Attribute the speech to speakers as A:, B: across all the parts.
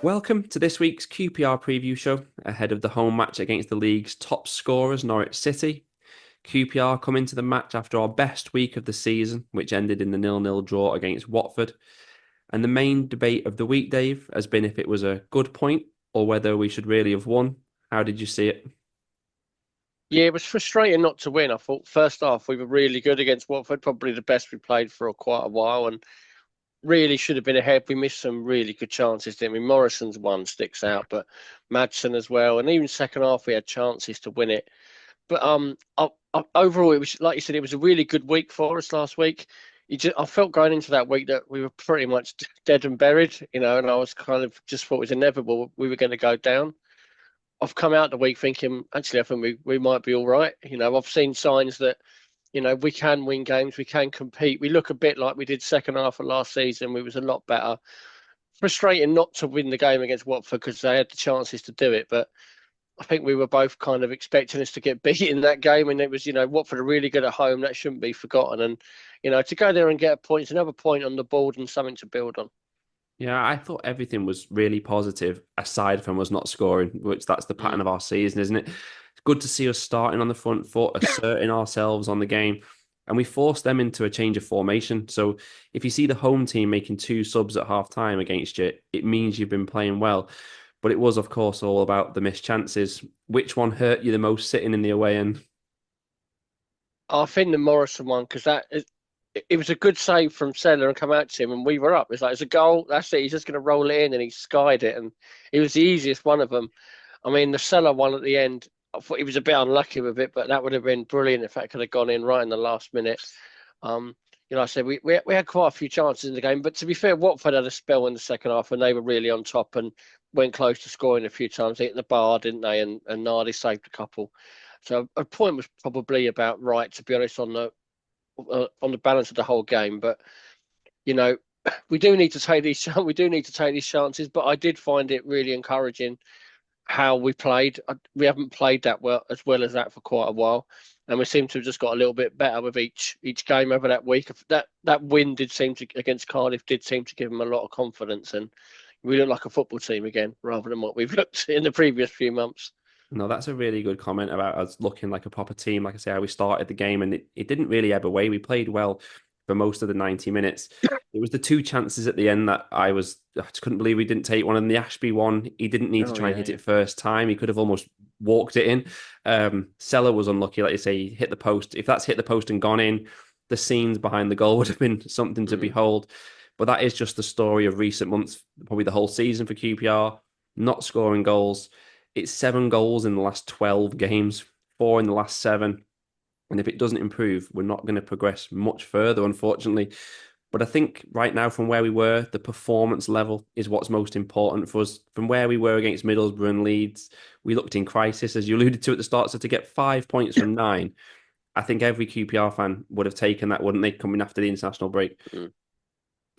A: Welcome to this week's QPR Preview Show ahead of the home match against the league's top scorers, Norwich City. QPR come into the match after our best week of the season, which ended in the 0-0 draw against Watford. And the main debate of the week, Dave, has been if it was a good point or whether we should really have won. How did you see it?
B: Yeah, it was frustrating not to win. I thought first half we were really good against Watford, probably the best we played for quite a while, and really should have been ahead. We missed some really good chances, didn't we? Morrison's one sticks out, but Madsen as well, and even second half we had chances to win it. But overall, it was like you said, it was a really good week for us last week. I felt going into that week that we were pretty much dead and buried, and I was kind of just thought it was inevitable we were going to go down. I've come out the week thinking, actually, I think we might be all right. I've seen signs that, we can win games, we can compete. We look a bit like we did second half of last season. We was a lot better. Frustrating not to win the game against Watford because they had the chances to do it, but I think we were both kind of expecting us to get beat in that game, and it was, Watford are really good at home. That shouldn't be forgotten, and to go there and get a point, it's another point on the board and something to build on.
A: Yeah, I thought everything was really positive aside from us not scoring, which that's the pattern
B: Mm.
A: of our season, isn't it? It's good to see us starting on the front foot, asserting ourselves on the game, and we forced them into a change of formation. So if you see the home team making two subs at half time against you, it means you've been playing well. But it was, of course, all about the missed chances. Which one hurt you the most sitting in the away end?
B: I think the Morrison one because it was a good save from Seller and come out to him, and we were up. It's like it's a goal. That's it. He's just going to roll it in, and he skied it, and it was the easiest one of them. I mean, the Seller one at the end, I thought he was a bit unlucky with it, but that would have been brilliant if that could have gone in right in the last minute. Um, I said we had quite a few chances in the game, but to be fair, Watford had a spell in the second half, and they were really on top and went close to scoring a few times. They hit the bar, didn't they? And Nardi saved a couple. So a point was probably about right, to be honest, on the balance of the whole game. But you know, we do need to take these we do need to take these chances. But I did find it really encouraging how we played. We haven't played that well as that for quite a while, and we seem to have just got a little bit better with each game over that week. That win did seem to against Cardiff did seem to give them a lot of confidence, and we look like a football team again rather than what we've looked in the previous few months.
A: No, that's a really good comment about us looking like a proper team. Like I say, how we started the game and it didn't really ebb away. We played well for most of the 90 minutes. It was the two chances at the end that I just couldn't believe we didn't take one. And the Ashby one, he didn't need to
B: Oh
A: try and
B: yeah,
A: hit
B: yeah.
A: it first time. He could have almost walked it in. Seller was unlucky, like you say, he hit the post. If that's hit the post and gone in, the scenes behind the goal would have been something to
B: Mm.
A: behold. But that is just the story of recent months, probably the whole season for QPR, not scoring goals. It's 7 goals in the last 12 games, 4 in the last 7. And if it doesn't improve, we're not going to progress much further, unfortunately. But I think right now, from where we were, the performance level is what's most important for us. From where we were against Middlesbrough and Leeds, we looked in crisis, as you alluded to at the start. So to get 5 points from 9, I think every QPR fan would have taken that, wouldn't they, coming after the international break?
B: Mm.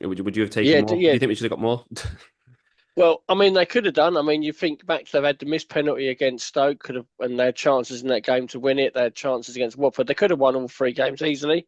A: Would you have taken
B: Yeah,
A: more? Do
B: yeah.
A: you think we should have got more?
B: Well, I mean, they could have done. I mean, you think back, they've had the missed penalty against Stoke, could have, and they had chances in that game to win it. They had chances against Watford. They could have won all three games easily.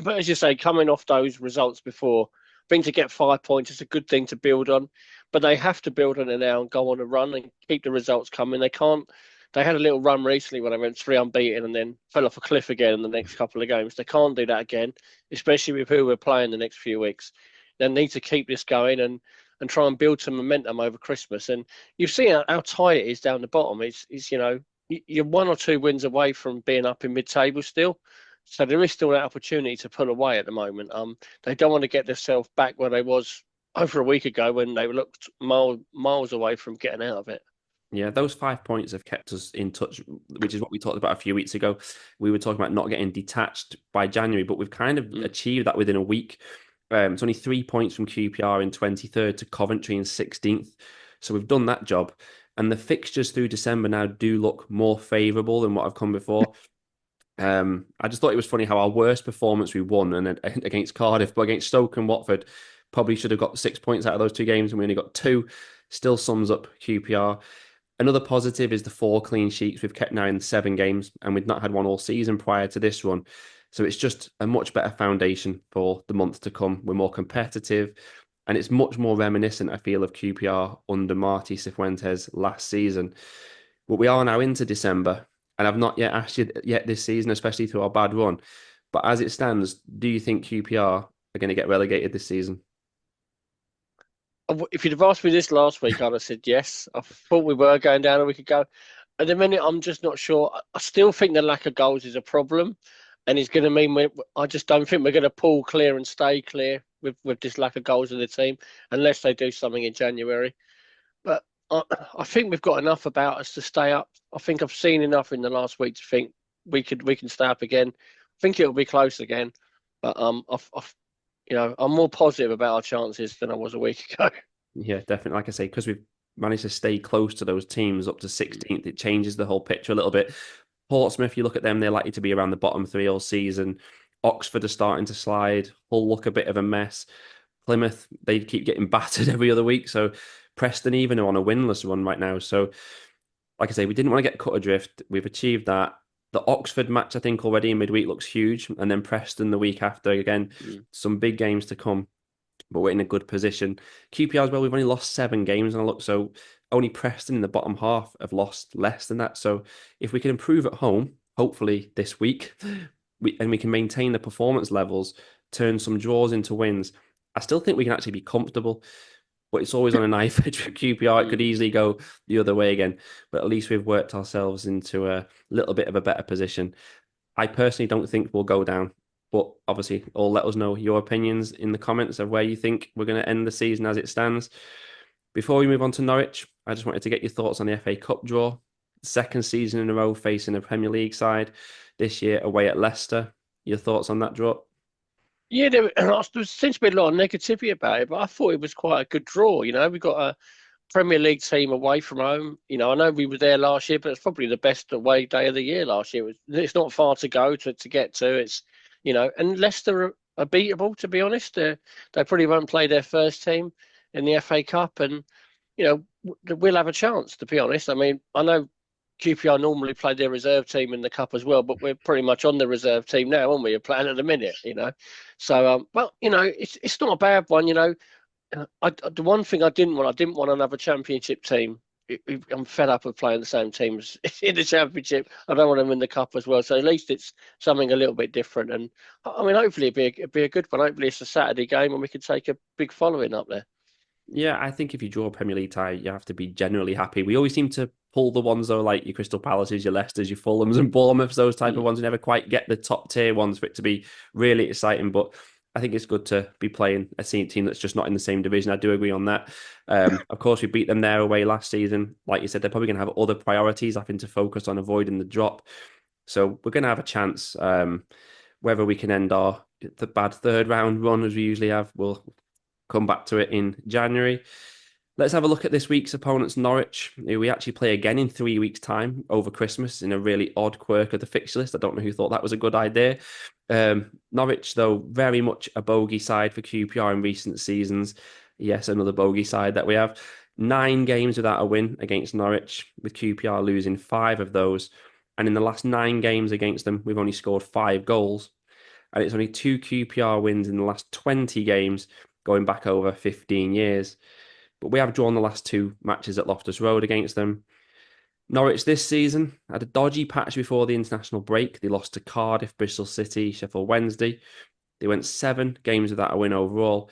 B: But as you say, coming off those results before, I think to get 5 points is a good thing to build on. But they have to build on it now and go on a run and keep the results coming. They can't. They had a little run recently when they went three unbeaten and then fell off a cliff again in the next couple of games. They can't do that again, especially with who we're playing the next few weeks. They need to keep this going and try and build some momentum over Christmas. And you've seen how tight it is down the bottom. It's you're one or two wins away from being up in mid-table still. So there is still that opportunity to pull away at the moment. They don't want to get themselves back where they was over a week ago when they looked miles away from getting out of it.
A: Yeah, those 5 points have kept us in touch, which is what we talked about a few weeks ago. We were talking about not getting detached by January, but we've kind of
B: Mm.
A: achieved that within a week. It's only 3 points from QPR in 23rd to Coventry in 16th. So we've done that job. And the fixtures through December now do look more favourable than what I've come before. I just thought it was funny how our worst performance we won and against Cardiff, but against Stoke and Watford, probably should have got 6 points out of those two games, and we only got two. Still sums up QPR. Another positive is the 4 clean sheets we've kept now in 7 games, and we'd not had one all season prior to this run. So it's just a much better foundation for the months to come. We're more competitive. And it's much more reminiscent, I feel, of QPR under Marty Cifuentes last season. But we are now into December, and I've not yet asked you yet this season, especially through our bad run. But as it stands, do you think QPR are going to get relegated this season?
B: If you'd have asked me this last week, I'd have said yes. I thought we were going down a week ago. At the minute, I'm just not sure. I still think the lack of goals is a problem, and it's going to mean I just don't think we're going to pull clear and stay clear with this lack of goals in the team unless they do something in January. But I, I think we've got enough about us to stay up. I think I've seen enough in the last week to think we can stay up again. I think it'll be close again, but I'm more positive about our chances than I was a week ago.
A: Yeah, definitely. Like I say, because we've managed to stay close to those teams up to 16th, it changes the whole picture a little bit. Portsmouth, you look at them, they're likely to be around the bottom three all season. Oxford are starting to slide. Hull look a bit of a mess. Plymouth, they keep getting battered every other week. So Preston even are on a winless run right now. So, like I say, we didn't want to get cut adrift. We've achieved that. The Oxford match, I think, already in midweek looks huge. And then Preston the week after. Again,
B: Mm.
A: some big games to come, but we're in a good position. QPR as well, we've only lost 7 games and I look, so only Preston in the bottom half have lost less than that. So if we can improve at home, hopefully this week, we can maintain the performance levels, turn some draws into wins, I still think we can actually be comfortable. But it's always on a knife edge for QPR. It could
B: Mm.
A: easily go the other way again. But at least we've worked ourselves into a little bit of a better position. I personally don't think we'll go down. But obviously, all let us know your opinions in the comments of where you think we're going to end the season as it stands. Before we move on to Norwich, I just wanted to get your thoughts on the FA Cup draw. Second season in a row facing a Premier League side. This year away at Leicester. Your thoughts on that draw?
B: Yeah, there seems to be a lot of negativity about it, but I thought it was quite a good draw. We got a Premier League team away from home. I know we were there last year, but it's probably the best away day of the year last year. It's not far to go to get to. And Leicester are beatable, to be honest. They probably won't play their first team in the FA Cup, and we'll have a chance, to be honest. I mean, I know QPR normally play their reserve team in the cup as well, but we're pretty much on the reserve team now, aren't we? We're playing at the minute. So, it's not a bad one. The one thing I didn't want another championship team. I'm fed up of playing the same teams in the championship. I don't want them in the cup as well. So at least it's something a little bit different. And I mean, hopefully it'd be a good one. Hopefully it's a Saturday game and we can take a big following up there.
A: Yeah, I think if you draw a Premier League tie, you have to be generally happy. We always seem to pull the ones though, like your Crystal Palaces, your Leicesters, your Fulhams, and Bournemouths, those type of
B: Mm.
A: ones. We never quite get the top tier ones for it to be really exciting. But I think it's good to be playing a team that's just not in the same division. I do agree on that. Of course, we beat them there away last season. Like you said, they're probably going to have other priorities, having to focus on avoiding the drop. So we're going to have a chance. Whether we can end the bad third round run as we usually have, we'll come back to it in January. Let's have a look at this week's opponents, Norwich, who we actually play again in 3 weeks' time over Christmas in a really odd quirk of the fixture list. I don't know who thought that was a good idea. Norwich, though, very much a bogey side for QPR in recent seasons. Yes, another bogey side that we have. 9 games without a win against Norwich, with QPR losing 5 of those. And in the last 9 games against them, we've only scored 5 goals. And it's only 2 QPR wins in the last 20 games, going back over 15 years. But we have drawn the last 2 matches at Loftus Road against them. Norwich this season had a dodgy patch before the international break. They lost to Cardiff, Bristol City, Sheffield Wednesday. They went 7 games without a win overall.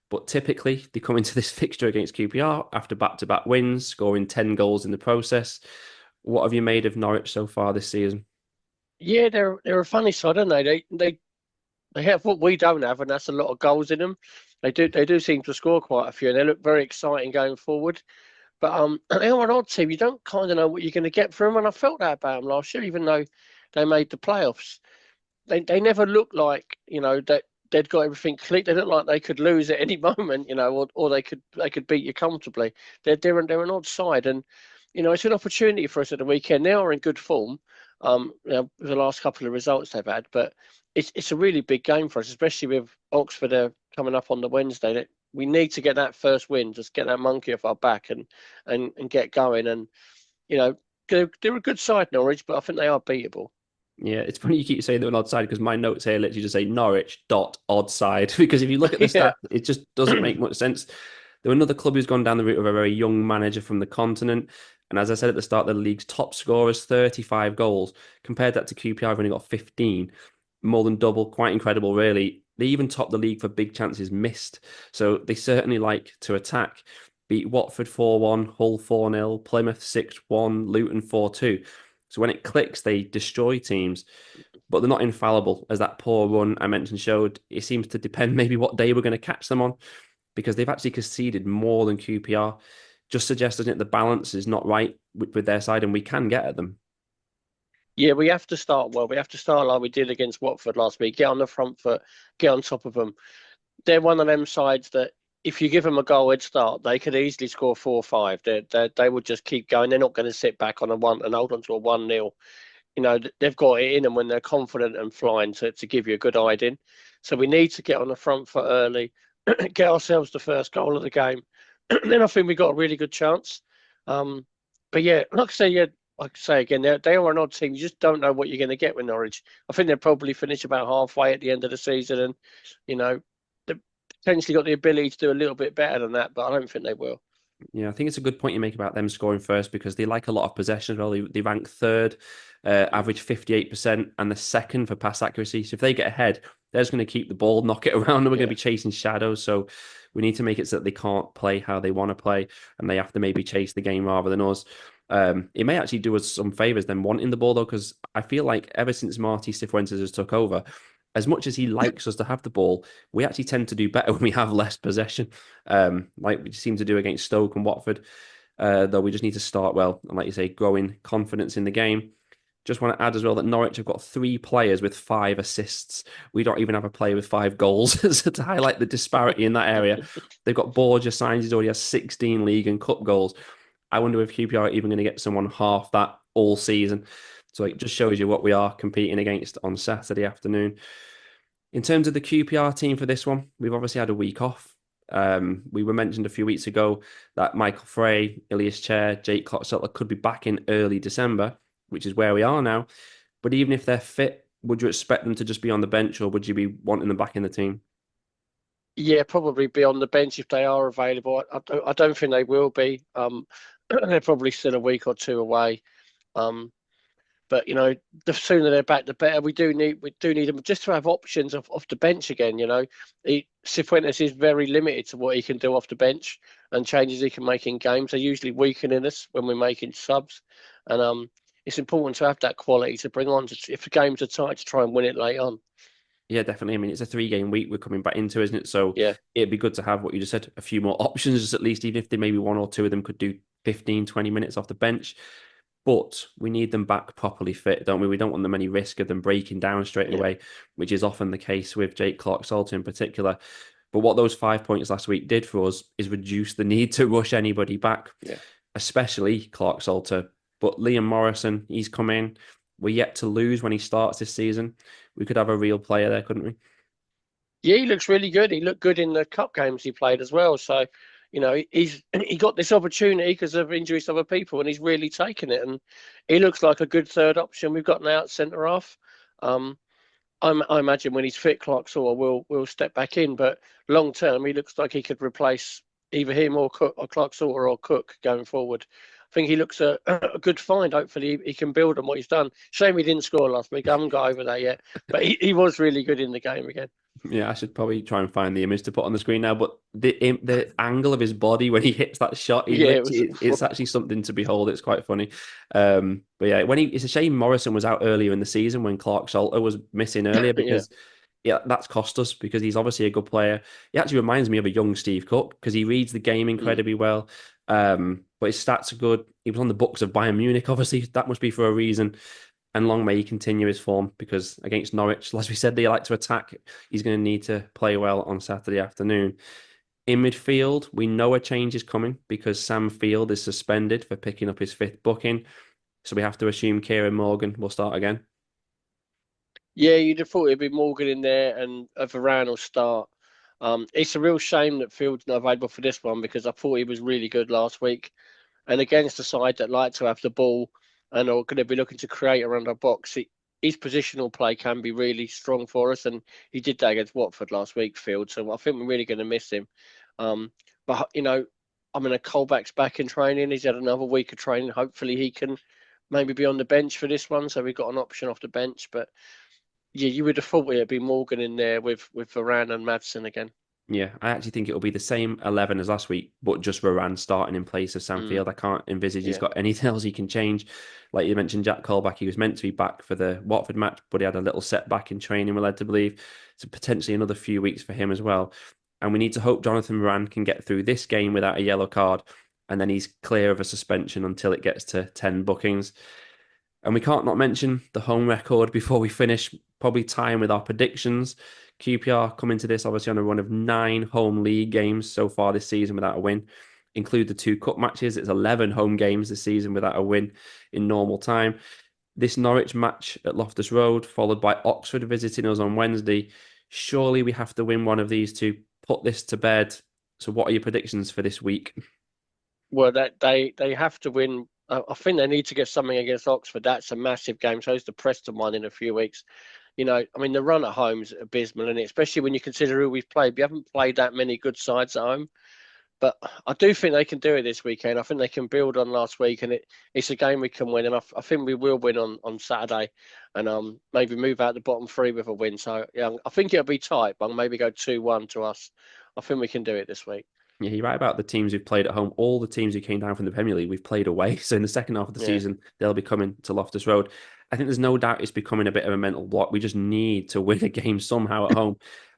A: But typically, they come into this fixture against QPR after back-to-back wins, scoring 10 goals in the process. What have you made of Norwich so far this season?
B: Yeah, they're a funny side, aren't they? They have what we don't have, and that's a lot of goals in them. They do seem to score quite a few, and they look very exciting going forward. But they are an odd team. You don't kind of know what you're going to get from them, and I felt that about them last year, even though they made the playoffs. They never looked like that they'd got everything clicked. They look like they could lose at any moment, or they could beat you comfortably. They're an odd side, and it's an opportunity for us at the weekend. They are in good form, with the last couple of results they've had, but it's a really big game for us, especially with Oxford coming up on the Wednesday. That we need to get that first win, just get that monkey off our back and get going. And they're a good side, Norwich, but I think they are beatable.
A: Yeah, it's funny you keep saying they're an odd side because my notes here literally just say Norwich dot odd side because if you look at the
B: Yeah.
A: stats, it just doesn't make much sense. They're another club who's gone down the route of a very young manager from the continent. And as I said at the start, the league's top scorers, 35 goals. Compared that to QPR, have only got 15, more than double. Quite incredible, really. They even top the league for big chances missed. So they certainly like to attack. Beat Watford 4-1, Hull 4-0, Plymouth 6-1, Luton 4-2. So when it clicks, they destroy teams, but they're not infallible. As that poor run I mentioned showed, it seems to depend maybe what day we're going to catch them on because they've actually conceded more than QPR. Just suggests, doesn't it, the balance is not right with their side and we can get at them.
B: Yeah, we have to start well. We have to start like we did against Watford last week. Get on the front foot, get on top of them. They're one of them sides that if you give them a goal head start, they could easily score 4 or 5. They would just keep going. They're not going to sit back on a one and hold on to a 1-0. You know, they've got it in them when they're confident and flying to give you a good hiding. So we need to get on the front foot early, get ourselves the first goal of the game. Then I think we got a really good chance. Um, but yeah, like I say again, they are an odd team. You just don't know what you're going to get with Norwich. I think they'll probably finish about halfway at the end of the season, and you know, they've potentially got the ability to do a little bit better than that, but I don't think they will.
A: Yeah, I think it's a good point you make about them scoring first because they like a lot of possession as well. They rank third,
B: Mm.
A: average 58%, and the second for pass accuracy. So if they get ahead, they're just going to keep the ball, knock it around, and we're going to
B: Yeah,
A: be chasing shadows. So we need to make it so that they can't play how they want to play, and they have to maybe chase the game rather than us. It may actually do us some favors than wanting the ball though, because I feel like ever since Marty Cifuentes has took over, as much as he likes us to have the ball, we actually tend to do better when we have less possession, like we seem to do against Stoke and Watford. Though we just need to start well and, like you say, growing confidence in the game. Just want to add as well that Norwich have got 3 players with 5 assists. We don't even have a player with 5 goals. So to highlight the disparity in that area, they've got Borja signs. He's already has 16 league and cup goals. I wonder if QPR are even going to get someone half that all season. So it just shows you what we are competing against on Saturday afternoon. In terms of the QPR team for this one, we've obviously had a week off. We were mentioned a few weeks ago that Michael Frey, Ilias Chair, Jake Clocksettler could be back in early December, which is where we are now. But even if they're fit, would you expect them to just be on the bench or would you be wanting them back in the team?
B: yeah, probably be on the bench if they are available. I don't think they will be. They're probably still a week or two away. Um, But the sooner they're back, the better. We do need them just to have options off the bench again. Cifuentes is very limited to what he can do off the bench and changes he can make in games. They're usually weakening us when we're making subs, and it's important to have that quality to bring on if the games are tight to try and win it late on.
A: Yeah, definitely. I mean, it's a 3 game week we're coming back into, isn't it? So
B: Yeah,
A: it'd be good to have what you just said, a few more options, just at least, even if they maybe one or two of them could do 15, 20 minutes off the bench. But we need them back properly fit, don't we? We don't want them any risk of them breaking down straight
B: yeah,
A: away, which is often the case with Jake Clark-Salter in particular. But what those 5 points last week did for us is reduce the need to rush anybody back,
B: yeah.
A: especially Clark-Salter. But Liam Morrison, he's come in. We're yet to lose when he starts this season. We could have a real player there, couldn't we?
B: Yeah, he looks really good. He looked good in the cup games he played as well. So, he got this opportunity because of injuries to other people, and he's really taken it. And he looks like a good third option. We've got now at centre half. Um, I imagine when he's fit, Clark Saw will step back in. But long term, he looks like he could replace either him or Cook or Clark Saw or Cook going forward. I think he looks a good find. Hopefully, he can build on what he's done. Shame he didn't score last week. I haven't got over that yet. But he was really good in the game again.
A: Yeah, I should probably try and find the image to put on the screen now. But the angle of his body when he hits that shot, he
B: Yeah, it was.
A: literally it's actually something to behold. It's quite funny. But yeah, it's a shame Morrison was out earlier in the season when Clark Salter was missing earlier
B: Yeah.
A: because yeah, that's cost us because he's obviously a good player. He actually reminds me of a young Steve Cook because he reads the game
B: Mm.
A: incredibly well. But his stats are good. He was on the books of Bayern Munich, obviously that must be for a reason. And long may he continue his form because against Norwich, as we said, they like to attack. He's going to need to play well on Saturday afternoon. In midfield, we know a change is coming because Sam Field is suspended for picking up his 5th booking. So we have to assume Kieran Morgan will start again.
B: Yeah, you'd have thought it'd be Morgan in there and a Varane will start. It's a real shame that Field's not available for this one because I thought he was really good last week. And against a side that like to have the ball and are going to be looking to create around our box, his positional play can be really strong for us, and he did that against Watford last week, Field. So I think we're really going to miss him. But I mean, Colback's back in training. He's had another week of training. Hopefully, he can maybe be on the bench for this one. So we've got an option off the bench. But yeah, you would have thought it'd be Morgan in there with Varane and Madsen again.
A: Yeah, I actually think it'll be the same 11 as last week, but just Varane starting in place of
B: Mm,
A: Sanfield. I can't envisage he's
B: yeah.
A: got anything else he can change. Like you mentioned, Jack Colback, he was meant to be back for the Watford match, but he had a little setback in training, we're led to believe. So potentially another few weeks for him as well. And we need to hope Jonathan Varane can get through this game without a yellow card, and then he's clear of a suspension until it gets to 10 bookings. And we can't not mention the home record before we finish, probably tying with our predictions. QPR coming to this obviously on a run of 9 home league games so far this season without a win. Include the 2 cup matches. It's 11 home games this season without a win in normal time. This Norwich match at Loftus Road, followed by Oxford visiting us on Wednesday. Surely we have to win one of these to put this to bed. So, what are your predictions for this week?
B: Well, that they have to win. I think they need to get something against Oxford. That's a massive game. So is the Preston one in a few weeks. I mean, the run at home is abysmal, and especially when you consider who we've played. We haven't played that many good sides at home, but I do think they can do it this weekend. I think they can build on last week, and it's a game we can win, and I think we will win on Saturday, and maybe move out the bottom three with a win. So yeah, I think it'll be tight, but I'll maybe go 2-1 to us. I think we can do it this week.
A: Yeah, you're right about the teams who've played at home. All the teams who came down from the Premier League, we've played away. So in the second half of the
B: Yeah.
A: season, they'll be coming to Loftus Road. I think there's no doubt it's becoming a bit of a mental block. We just need to win a game somehow at home.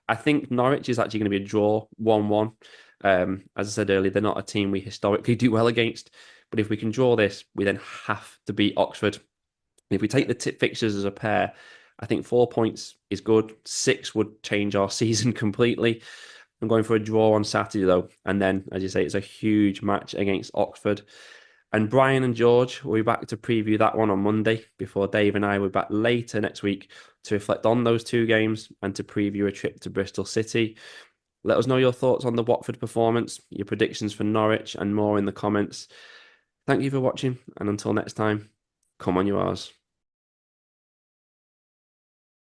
A: I think Norwich is actually going to be a draw 1-1. As I said earlier, they're not a team we historically do well against. But if we can draw this, we then have to beat Oxford. If we take the tip fixtures as a pair, I think 4 points is good. 6 would change our season completely. I'm going for a draw on Saturday, though. And then, as you say, it's a huge match against Oxford. And Brian and George will be back to preview that one on Monday before Dave and I will be back later next week to reflect on those 2 games and to preview a trip to Bristol City. Let us know your thoughts on the Watford performance, your predictions for Norwich, and more in the comments. Thank you for watching, and until next time, come on, you R's.